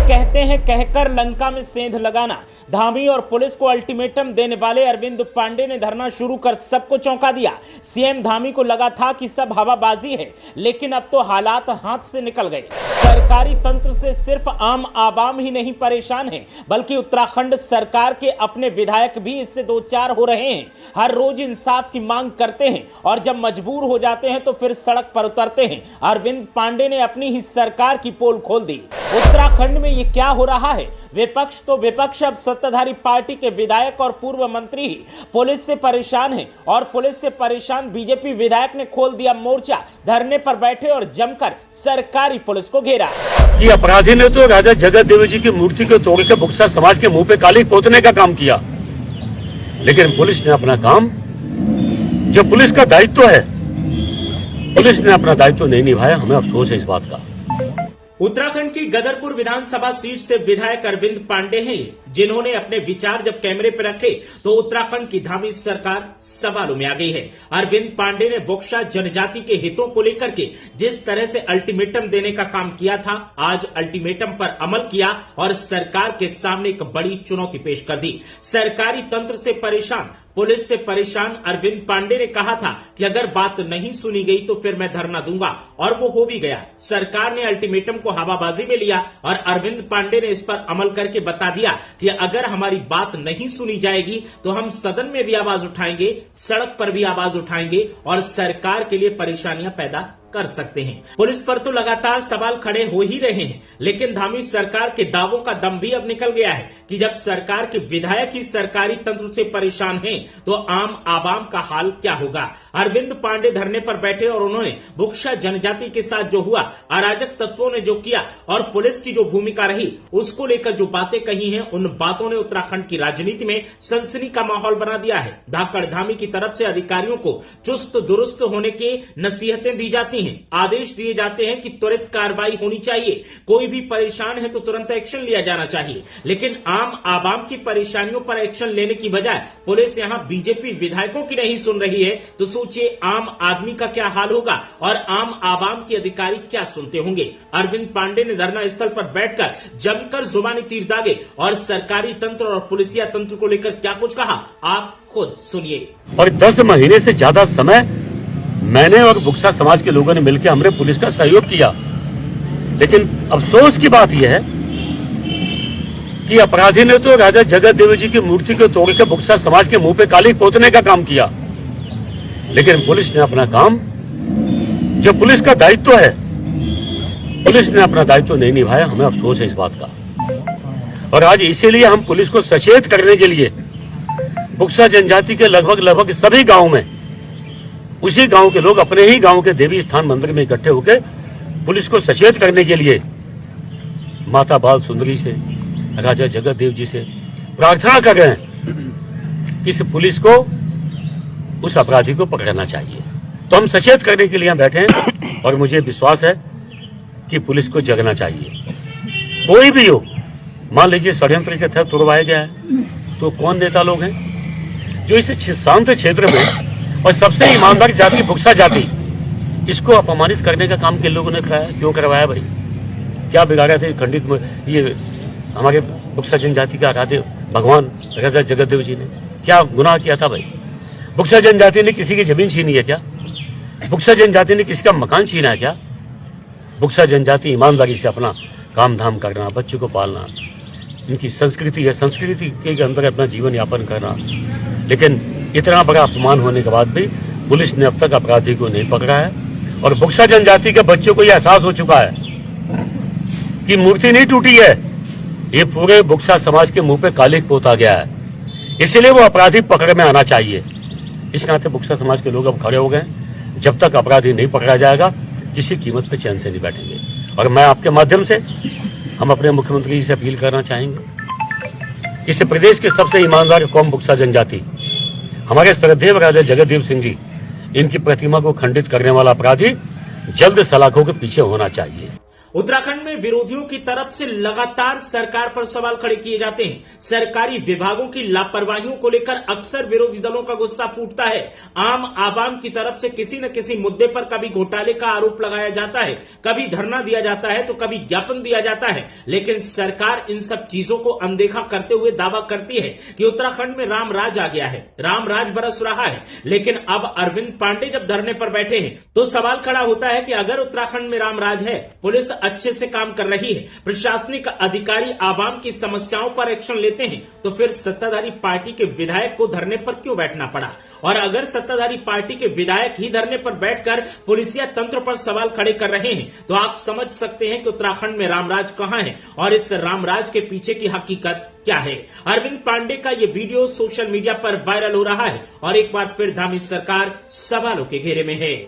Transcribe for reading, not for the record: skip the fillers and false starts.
कहते हैं कहकर लंका में सेंध लगाना। धामी और पुलिस को अल्टीमेटम देने वाले अरविंद पांडे ने धरना शुरू कर सबको चौंका दिया। सीएम धामी को लगा था कि सब हवाबाजी है, लेकिन अब तो हालात हाथ से निकल गए। सरकारी तंत्र से सिर्फ आम आवाम ही नहीं परेशान है, बल्कि उत्तराखंड सरकार के अपने विधायक भी इससे दो चार हो रहे हैं। हर रोज इंसाफ की मांग करते हैं और जब मजबूर हो जाते हैं तो फिर सड़क पर उतरते हैं। अरविंद पांडे ने अपनी ही सरकार की पोल खोल दी। उत्तराखंड में ये क्या हो रहा है? विपक्ष तो विपक्ष, अब सत्ताधारी पार्टी के विधायक और पूर्व मंत्री ही पुलिस से परेशान हैं और पुलिस से परेशान बीजेपी विधायक ने खोल दिया मोर्चा। धरने पर बैठे और जमकर सरकारी पुलिस को घेरा। ये अपराधी ने तो राजा जगतदेव जी की मूर्ति को तोड़ के बुक्सा समाज के मुंह पे काली पोतने का काम किया, लेकिन पुलिस ने अपना काम, जो पुलिस का दायित्व है, पुलिस ने अपना दायित्व नहीं निभाया। हमें अफसोस है इस बात का। उत्तराखंड की गदरपुर विधानसभा सीट से विधायक अरविंद पांडे हैं, जिन्होंने अपने विचार जब कैमरे पर रखे तो उत्तराखंड की धामी सरकार सवालों में आ गई है। अरविंद पांडे ने बोक्सा जनजाति के हितों को लेकर के जिस तरह से अल्टीमेटम देने का काम किया था, आज अल्टीमेटम पर अमल किया और सरकार के सामने एक बड़ी चुनौती पेश कर दी। सरकारी तंत्र से परेशान, पुलिस से परेशान अरविंद पांडे ने कहा था कि अगर बात नहीं सुनी गई तो फिर मैं धरना दूंगा, और वो हो भी गया। सरकार ने अल्टीमेटम को हवाबाजी में लिया और अरविंद पांडे ने इस पर अमल करके बता दिया कि अगर हमारी बात नहीं सुनी जाएगी तो हम सदन में भी आवाज उठाएंगे, सड़क पर भी आवाज उठाएंगे और सरकार के लिए परेशानियां पैदा कर सकते हैं। पुलिस पर तो लगातार सवाल खड़े हो ही रहे हैं, लेकिन धामी सरकार के दावों का दम भी अब निकल गया है कि जब सरकार के विधायक ही सरकारी तंत्र से परेशान हैं, तो आम आवाम का हाल क्या होगा। अरविंद पांडे धरने पर बैठे और उन्होंने बुक्सा जनजाति के साथ जो हुआ, अराजक तत्वों ने जो किया और पुलिस की जो भूमिका रही, उसको लेकर जो बातें कही हैं, उन बातों ने उत्तराखंड की राजनीति में सनसनी का माहौल बना दिया है। धाकड़ धामी की तरफ से अधिकारियों को चुस्त दुरुस्त होने की नसीहतें दी जाती हैं, आदेश दिए जाते हैं कि त्वरित कार्रवाई होनी चाहिए, कोई भी परेशान है तो तुरंत एक्शन लिया जाना चाहिए। लेकिन आम आवाम की परेशानियों पर एक्शन लेने की बजाय पुलिस यहां बीजेपी विधायकों की नहीं सुन रही है, तो सोचिए आम आदमी का क्या हाल होगा और आम आवाम के अधिकारी क्या सुनते होंगे। अरविंद पांडे ने धरना स्थल पर बैठकर जमकर जुबानी तीर दागे और सरकारी तंत्र और पुलिसिया तंत्र को लेकर क्या कुछ कहा, आप खुद सुनिए। और 10 महीने से ज्यादा समय मैंने और बुक्सा समाज के लोगों ने मिलकर हमने पुलिस का सहयोग किया, लेकिन अफसोस की बात यह है कि अपराधी ने तो राजा जगतदेव जी की मूर्ति को तोड़ के बुक्सा समाज के मुंह पे काली पोतने का काम किया, लेकिन पुलिस ने अपना काम, जो पुलिस का दायित्व है, पुलिस ने अपना दायित्व नहीं निभाया। हमें अफसोस है इस बात का। और आज इसीलिए हम पुलिस को सचेत करने के लिए बुक्सा जनजाति के लगभग सभी गांव में, उसी गांव के लोग अपने ही गांव के देवी स्थान मंदिर में इकट्ठे होकर पुलिस को सचेत करने के लिए माता बाल सुंदरी से, राजा जगतदेव जी से प्रार्थना कर रहे हैं कि इस पुलिस को, उस अपराधी को पकड़ना चाहिए। तो हम सचेत करने के लिए यहाँ बैठे हैं और मुझे विश्वास है कि पुलिस को जगना चाहिए। कोई भी हो, मान लीजिए षड्यंत्र के तहत तुड़वाया गया है, तो कौन नेता लोग हैं जो इस शांत क्षेत्र में और सबसे ईमानदार जाति बुक्सा जाति, इसको अपमानित करने का काम किन लोगों ने कराया, क्यों करवाया भाई? क्या बिगाड़ा थे खंडित ये हमारे बुक्सा जनजाति के आराध्य भगवान राजा जगतदेव जी ने? क्या गुनाह किया था भाई? बुक्सा जनजाति ने किसी की जमीन छीनी है क्या? बुक्सा जनजाति ने किसी का मकान छीना है क्या? बुक्सा जनजाति ईमानदारी से अपना काम धाम करना, बच्चों को पालना, इनकी संस्कृति है, संस्कृति के अंदर अपना जीवन यापन करना। लेकिन इतना बड़ा अपमान होने के बाद भी पुलिस ने अब तक अपराधी को नहीं पकड़ा है और बुक्सा जनजाति के बच्चों को यह एहसास हो चुका है कि मूर्ति नहीं टूटी है, ये पूरे बुक्सा समाज के मुंह पे कालिक पोता गया है। इसलिए वो अपराधी पकड़ में आना चाहिए। इस नाते बुक्सा समाज के लोग अब खड़े हो गए। जब तक अपराधी नहीं पकड़ा जाएगा, किसी कीमत पे चैन से नहीं बैठेंगे। और मैं आपके माध्यम से हम अपने मुख्यमंत्री जी से अपील करना चाहेंगे, इस प्रदेश के सबसे ईमानदार कौम बुक्सा जनजाति, हमारे श्रद्धेय राजा जगतदेव सिंह जी, इनकी प्रतिमा को खंडित करने वाला अपराधी जल्द सलाखों के पीछे होना चाहिए। उत्तराखंड में विरोधियों की तरफ से लगातार सरकार पर सवाल खड़े किए जाते हैं। सरकारी विभागों की लापरवाहियों को लेकर अक्सर विरोधी दलों का गुस्सा फूटता है। आम आवाम की तरफ से किसी न किसी मुद्दे पर कभी घोटाले का आरोप लगाया जाता है, कभी धरना दिया जाता है तो कभी ज्ञापन दिया जाता है। लेकिन सरकार इन सब चीजों को अनदेखा करते हुए दावा करती है कि उत्तराखंड में राम राज आ गया है, राम राज बरस रहा है। लेकिन अब अरविंद पांडे जब धरने पर बैठे हैं तो सवाल खड़ा होता है कि अगर उत्तराखंड में राम राज है, पुलिस अच्छे से काम कर रही है, प्रशासनिक अधिकारी आवाम की समस्याओं पर एक्शन लेते हैं, तो फिर सत्ताधारी पार्टी के विधायक को धरने पर क्यों बैठना पड़ा? और अगर सत्ताधारी पार्टी के विधायक ही धरने पर बैठकर पुलिसिया तंत्र पर सवाल खड़े कर रहे हैं तो आप समझ सकते हैं कि उत्तराखंड में रामराज कहां है और इस रामराज के पीछे की हकीकत क्या है। अरविंद पांडे का ये वीडियो सोशल मीडिया पर वायरल हो रहा है और एक बार फिर धामी सरकार सवालों के घेरे में है।